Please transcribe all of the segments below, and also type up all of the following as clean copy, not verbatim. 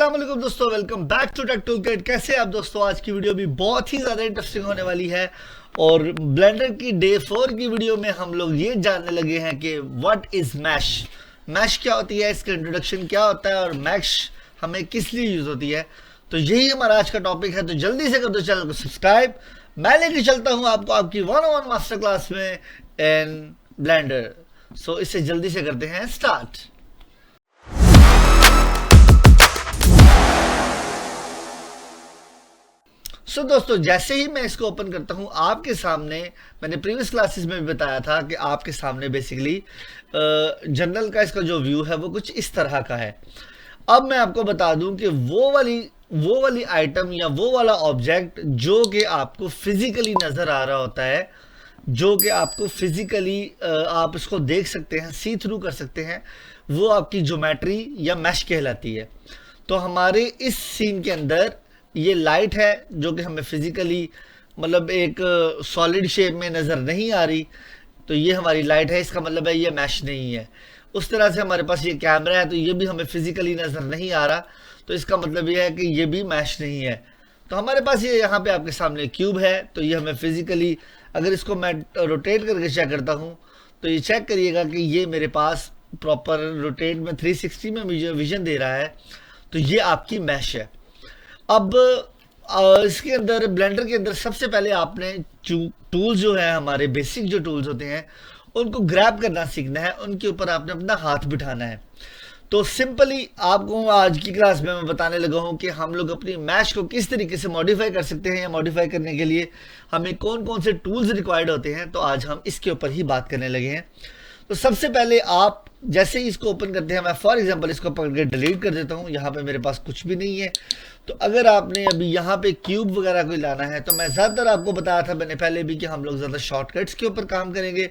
अस्सलाम वालेकुम दोस्तों, welcome back to tech toolkit. कैसे आप दोस्तों? आज की वीडियो भी बहुत ही ज़्यादा इंटरेस्टिंग होने वाली है और ब्लेंडर की डे 4 की वीडियो में हम लोग ये जानने लगे हैं कि व्हाट इज़ मैश। मैश क्या होती है, इसका इंट्रोडक्शन क्या होता है और मैश हमें किस लिए यूज़ होती है। तो यही हमारा आज का टॉपिक है, तो जल्दी से कर दो चैनल को सब्सक्राइब। मैं लेके चलता हूँ आपको आपकी 101 मास्टर क्लास में इन ब्लेंडर। सो इसे जल्दी से करते हैं स्टार्ट। सो दोस्तों, जैसे ही मैं इसको ओपन करता हूं आपके सामने, मैंने प्रीवियस क्लासेस में भी बताया था कि आपके सामने बेसिकली जनरल का इसका जो व्यू है वो कुछ इस तरह का है। अब मैं आपको बता दूं कि वो वाली आइटम या वो वाला ऑब्जेक्ट जो कि आपको फिजिकली नजर आ रहा होता है, जो कि आपको फिजिकली आप इसको देख सकते हैं, सी थ्रू कर सकते हैं, वो आपकी ज्योमेट्री या मैश कहलाती है। तो हमारे इस सीन के अंदर ये लाइट है जो कि हमें फिजिकली मतलब एक सॉलिड शेप में नज़र नहीं आ रही, तो ये हमारी लाइट है, इसका मतलब है ये मैश नहीं है। उस तरह से हमारे पास ये कैमरा है, तो ये भी हमें फिजिकली नज़र नहीं आ रहा, तो इसका मतलब ये है कि ये भी मैश नहीं है। तो हमारे पास ये यहाँ पे आपके सामने क्यूब है, तो ये हमें फिजिकली, अगर इसको मैं रोटेट करके चेक करता हूँ तो ये चेक करिएगा कि ये मेरे पास प्रॉपर रोटेट में 360 में मुझे विजन दे रहा है, तो ये आपकी मैश है। अब इसके अंदर ब्लेंडर के अंदर सबसे पहले आपने टूल्स जो है, हमारे बेसिक जो टूल्स होते हैं उनको ग्रैब करना सीखना है, उनके ऊपर आपने अपना हाथ बिठाना है। तो सिंपली आपको आज की क्लास में मैं बताने लगा हूं कि हम लोग अपनी मैश को किस तरीके से मॉडिफाई कर सकते हैं या मॉडिफाई करने के लिए हमें कौन कौन से टूल्स रिक्वायर्ड होते हैं। तो आज हम इसके ऊपर ही बात करने लगे हैं। तो सबसे पहले आप जैसे ही इसको ओपन करते हैं, मैं फॉर एग्जांपल इसको पकड़ के डिलीट कर देता हूँ, यहाँ पे मेरे पास कुछ भी नहीं है। तो अगर आपने अभी यहाँ पे क्यूब वगैरह कोई लाना है, तो मैं ज़्यादातर आपको बताया था मैंने पहले भी कि हम लोग ज़्यादा शॉर्टकट्स के ऊपर काम करेंगे।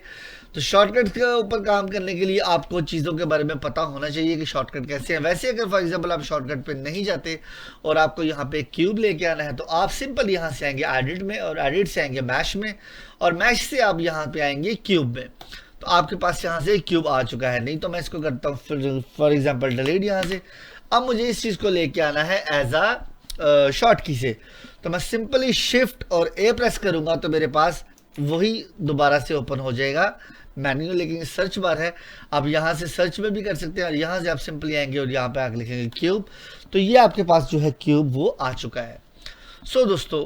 तो शॉर्टकट्स के ऊपर काम करने के लिए आपको चीज़ों के बारे में पता होना चाहिए कि शॉर्टकट कैसे हैं। वैसे अगर फॉर एग्जांपल आप शॉर्टकट पे नहीं जाते और आपको यहाँ पे क्यूब लेके आना है, तो आप सिंपल यहाँ से आएंगे एडिट में, और एडिट से आएंगे मैश में, और मैश से आप यहाँ पे आएंगे क्यूब में। तो आपके पास यहाँ से क्यूब आ चुका है। नहीं तो मैं इसको करता हूँ फॉर एग्जांपल डिलीट यहाँ से। अब मुझे इस चीज़ को लेके आना है एज आ शॉर्ट की से, तो मैं सिंपली शिफ्ट और ए प्रेस करूंगा तो मेरे पास वही दोबारा से ओपन हो जाएगा मेन्यू। लेकिन सर्च बार है, आप यहाँ से सर्च में भी कर सकते हैं, और यहाँ से आप सिंपली आएंगे और यहाँ पे आके लिखेंगे क्यूब, तो ये आपके पास जो है क्यूब वो आ चुका है। सो दोस्तों,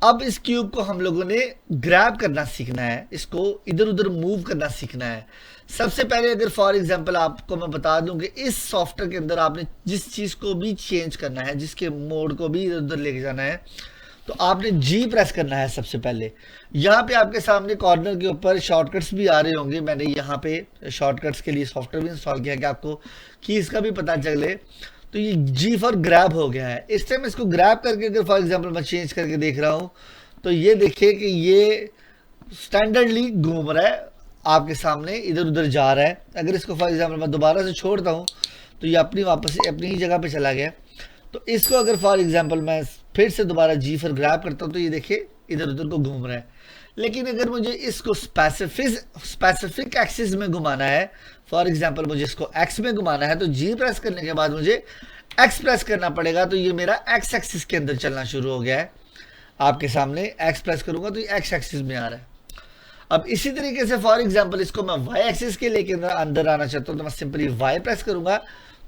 अब इस क्यूब को हम लोगों ने ग्रैब करना सीखना है, इसको इधर उधर मूव करना सीखना है। सबसे पहले अगर फॉर एग्जांपल आपको मैं बता दूं कि इस सॉफ्टवेयर के अंदर आपने जिस चीज़ को भी चेंज करना है, जिसके मोड को भी इधर उधर लेके जाना है, तो आपने जी प्रेस करना है सबसे पहले। यहाँ पे आपके सामने कॉर्नर के ऊपर शॉर्टकट्स भी आ रहे होंगे। मैंने यहाँ पे शॉर्टकट्स के लिए सॉफ्टवेयर भी इंस्टॉल किया कि आपको कीज़ का भी पता चले। तो ये जी फॉर ग्रैब हो गया है। इस टाइम इसको ग्रैब करके अगर फॉर एग्जांपल मैं चेंज करके देख रहा हूँ, तो ये देखिए कि ये स्टैंडर्डली घूम रहा है आपके सामने, इधर उधर जा रहा है। अगर इसको फॉर एग्जांपल मैं दोबारा से छोड़ता हूँ तो ये अपनी वापस अपनी ही जगह पे चला गया। तो इसको अगर फॉर एग्जांपल मैं फिर से दोबारा जी फॉर ग्रैब करता हूँ, तो ये देखिए इधर उधर को घूम रहा है। लेकिन अगर मुझे इसको स्पेसिफिक एक्सिस में घुमाना है, फॉर एग्जांपल मुझे इसको एक्स में घुमाना है, तो जी प्रेस करने के बाद मुझे एक्स प्रेस करना पड़ेगा। तो ये मेरा एक्स एक्सिस के अंदर चलना शुरू हो गया है। आपके सामने एक्स प्रेस करूंगा तो ये एक्स एक्सिस में आ रहा है। अब इसी तरीके से फॉर एग्जांपल इसको मैं वाई एक्सिस के लेके अंदर आना चाहता हूँ, तो मैं सिंपली वाई प्रेस करूंगा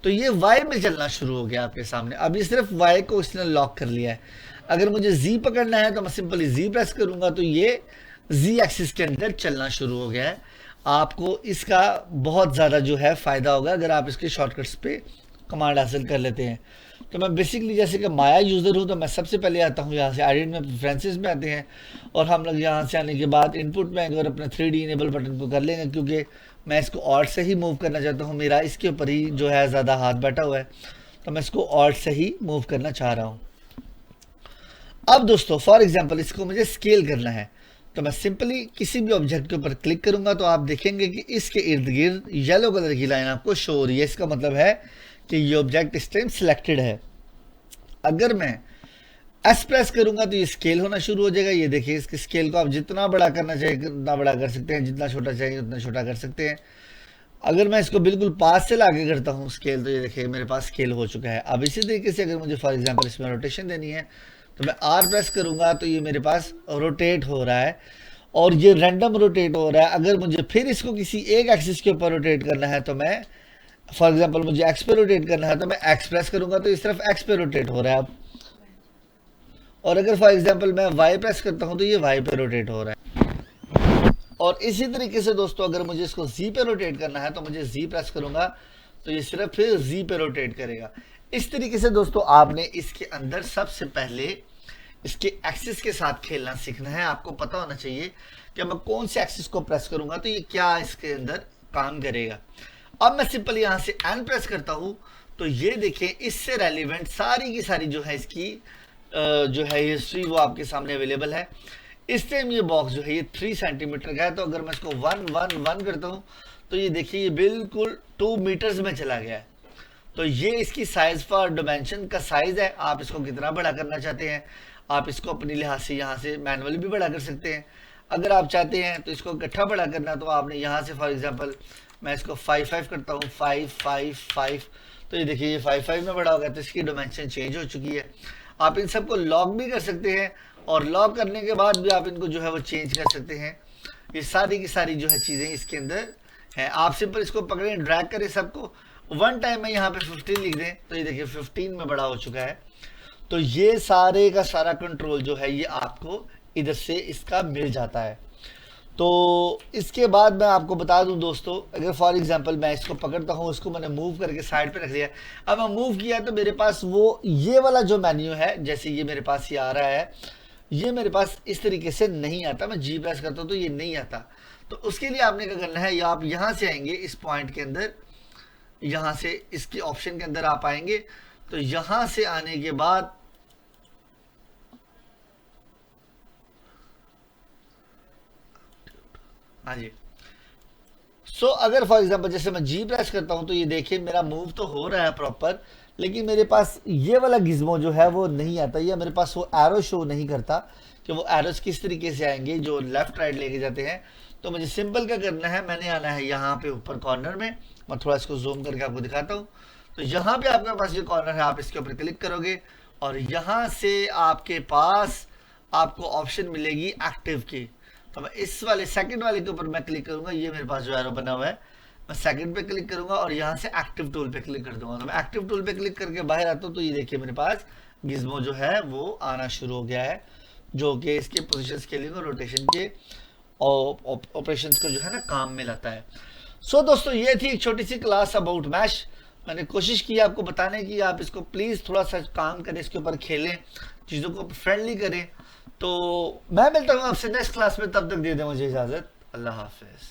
तो ये वाई में चलना शुरू हो गया आपके सामने। अब ये सिर्फ वाई को इसने लॉक कर लिया है। अगर मुझे जी पकड़ना है तो मैं सिंपली जी प्रेस करूंगा तो ये जी एक्सिस के अंदर चलना शुरू हो गया है। आपको इसका बहुत ज़्यादा जो है फ़ायदा होगा अगर आप इसके शॉर्टकट्स पे कमांड हासिल कर लेते हैं। तो मैं बेसिकली जैसे कि माया यूज़र हूँ, तो मैं सबसे पहले आता हूँ यहाँ से एडिट में, प्रेफरेंसेस में आते हैं, और हम लोग यहाँ से आने के बाद इनपुट में आएंगे और अपने 3D इनेबल बटन को कर लेंगे, क्योंकि मैं इसको ऑल्ट से ही मूव करना चाहता हूँ। मेरा इसके ऊपर ही जो है ज़्यादा हाथ बैठा हुआ है, तो मैं इसको ऑल्ट से ही मूव करना चाह रहा हूँ। अब दोस्तों फॉर एग्जाम्पल इसको मुझे स्केल करना है, तो मैं सिंपली किसी भी ऑब्जेक्ट के ऊपर क्लिक करूंगा तो आप देखेंगे कि इसके इर्द गिर्द येलो कलर की लाइन आपको शो हो रही है। इसका मतलब है कि ये ऑब्जेक्ट इस टाइम सिलेक्टेड है। अगर मैं एस प्रेस करूंगा तो ये स्केल होना शुरू हो जाएगा। ये देखिए, इसके स्केल को आप जितना बड़ा करना चाहिए उतना बड़ा कर सकते हैं, जितना छोटा चाहिए उतना छोटा कर सकते हैं। अगर मैं इसको बिल्कुल पास से लाके करता हूँ स्केल, तो ये देखिए मेरे पास स्केल हो चुका है। अब इसी तरीके से अगर मुझे फॉर एग्जांपल इसमें रोटेशन देनी है तो मैं आर प्रेस करूंगा तो ये मेरे पास रोटेट हो रहा है, और ये रैंडम रोटेट हो रहा है। अगर मुझे फिर इसको किसी एक एक्सिस के ऊपर रोटेट करना है तो मैं फॉर एग्जांपल मुझे एक्स पे रोटेट करना है तो मैं एक्स प्रेस करूंगा तो इस तरफ एक्स पे रोटेट हो रहा है अब। और अगर फॉर एग्जांपल मैं वाई प्रेस करता हूं तो ये वाई पे रोटेट हो रहा है। और इसी तरीके से दोस्तों अगर मुझे इसको जी पे रोटेट करना है तो मुझे जी प्रेस करूंगा तो ये सिर्फ फिर जी पे रोटेट करेगा। इस तरीके से दोस्तों आपने इसके अंदर सबसे पहले इसके एक्सिस के साथ खेलना सीखना है। आपको पता होना चाहिए कि मैं कौन से एक्सिस को प्रेस करूंगा तो ये क्या इसके अंदर काम करेगा। अब मैं सिंपल यहां से एन प्रेस करता हूं तो ये देखें इससे रेलिवेंट सारी की सारी जो है इसकी जो है हिस्ट्री वो आपके सामने अवेलेबल है। इस टाइम ये बॉक्स जो है ये 3 सेंटीमीटर का है, तो अगर मैं इसको 1 1 1 करता हूँ तो ये देखिए ये बिल्कुल 2 मीटर्स में चला गया है। तो ये इसकी साइज फॉर डिमेंशन का साइज है। आप इसको कितना बड़ा करना चाहते हैं, आप इसको अपनी लिहाज से यहाँ से मैनुअली भी बड़ा कर सकते हैं। अगर आप चाहते हैं तो इसको इकट्ठा बड़ा करना तो आपने यहाँ से फॉर एग्जांपल मैं इसको 5 5 करता हूँ, 5 5 5, तो ये देखिए ये 5 5 में बड़ा हो गया, तो इसकी डिमेंशन चेंज हो चुकी है। आप इन सबको लॉक भी कर सकते हैं और लॉक करने के बाद भी आप इनको जो है वो चेंज कर सकते हैं। ये सारी की सारी जो है चीज़ें इसके अंदर है। आप सिंपल इसको पकड़ें, ड्रैग करें सबको, वन टाइम में यहाँ पे 15 लिख दें तो ये देखिए 15 में बड़ा हो चुका है। तो ये सारे का सारा कंट्रोल जो है ये आपको इधर से इसका मिल जाता है। तो इसके बाद मैं आपको बता दूं दोस्तों, अगर फॉर एग्जांपल मैं इसको पकड़ता हूं, इसको मैंने मूव करके साइड पे रख दिया, अब मैं मूव किया तो मेरे पास वो ये वाला जो मेन्यू है जैसे ये मेरे पास ये आ रहा है, ये मेरे पास इस तरीके से नहीं आता। मैं जी प्रेस करता हूं तो ये नहीं आता। तो उसके लिए आपने क्या करना है, या आप यहाँ से आएंगे इस पॉइंट के अंदर, यहाँ से इसके ऑप्शन के अंदर आप आएंगे, तो यहाँ से आने के बाद हाँ जी, अगर फॉर एग्जांपल जैसे मैं जी प्रेस करता हूं तो ये देखिए मेरा मूव तो हो रहा है प्रॉपर, लेकिन मेरे पास ये वाला गिज्मो जो है वो नहीं आता, या मेरे पास वो एरो शो नहीं करता कि वो एरोस किस तरीके से आएंगे जो लेफ्ट राइट लेके जाते हैं। तो मुझे सिंपल क्या करना है, मैंने आना है यहाँ पे ऊपर कॉर्नर में, मैं थोड़ा इसको जूम करके आपको दिखाता हूँ। तो यहाँ पे आपके पास ये कॉर्नर है, आप इसके ऊपर क्लिक करोगे और यहाँ से आपके पास आपको ऑप्शन मिलेगी एक्टिव की। तो मैं इस वाले सेकंड वाले के ऊपर मैं क्लिक करूंगा, ये मेरे पास जो एरो बना हुआ है, मैं सेकंड पे क्लिक करूंगा और यहाँ से एक्टिव टूल पे क्लिक कर दूंगा। तो मैं एक्टिव टूल पे क्लिक करके बाहर आता हूँ तो ये देखिए मेरे पास गिज्मो जो है वो आना शुरू हो गया है, जो कि इसके पोजीशंस के लिए रोटेशन के ऑपरेशंस को जो है ना काम में लाता है। दोस्तों ये थी एक छोटी सी क्लास अबाउट मैश। मैंने कोशिश की आपको बताने की, आप इसको प्लीज़ थोड़ा सा काम करें, इसके ऊपर खेलें, चीज़ों को फ्रेंडली करें। तो मैं मिलता हूँ आपसे नेक्स्ट क्लास में, तब तक दे दें मुझे इजाज़त। अल्लाह हाफिज़।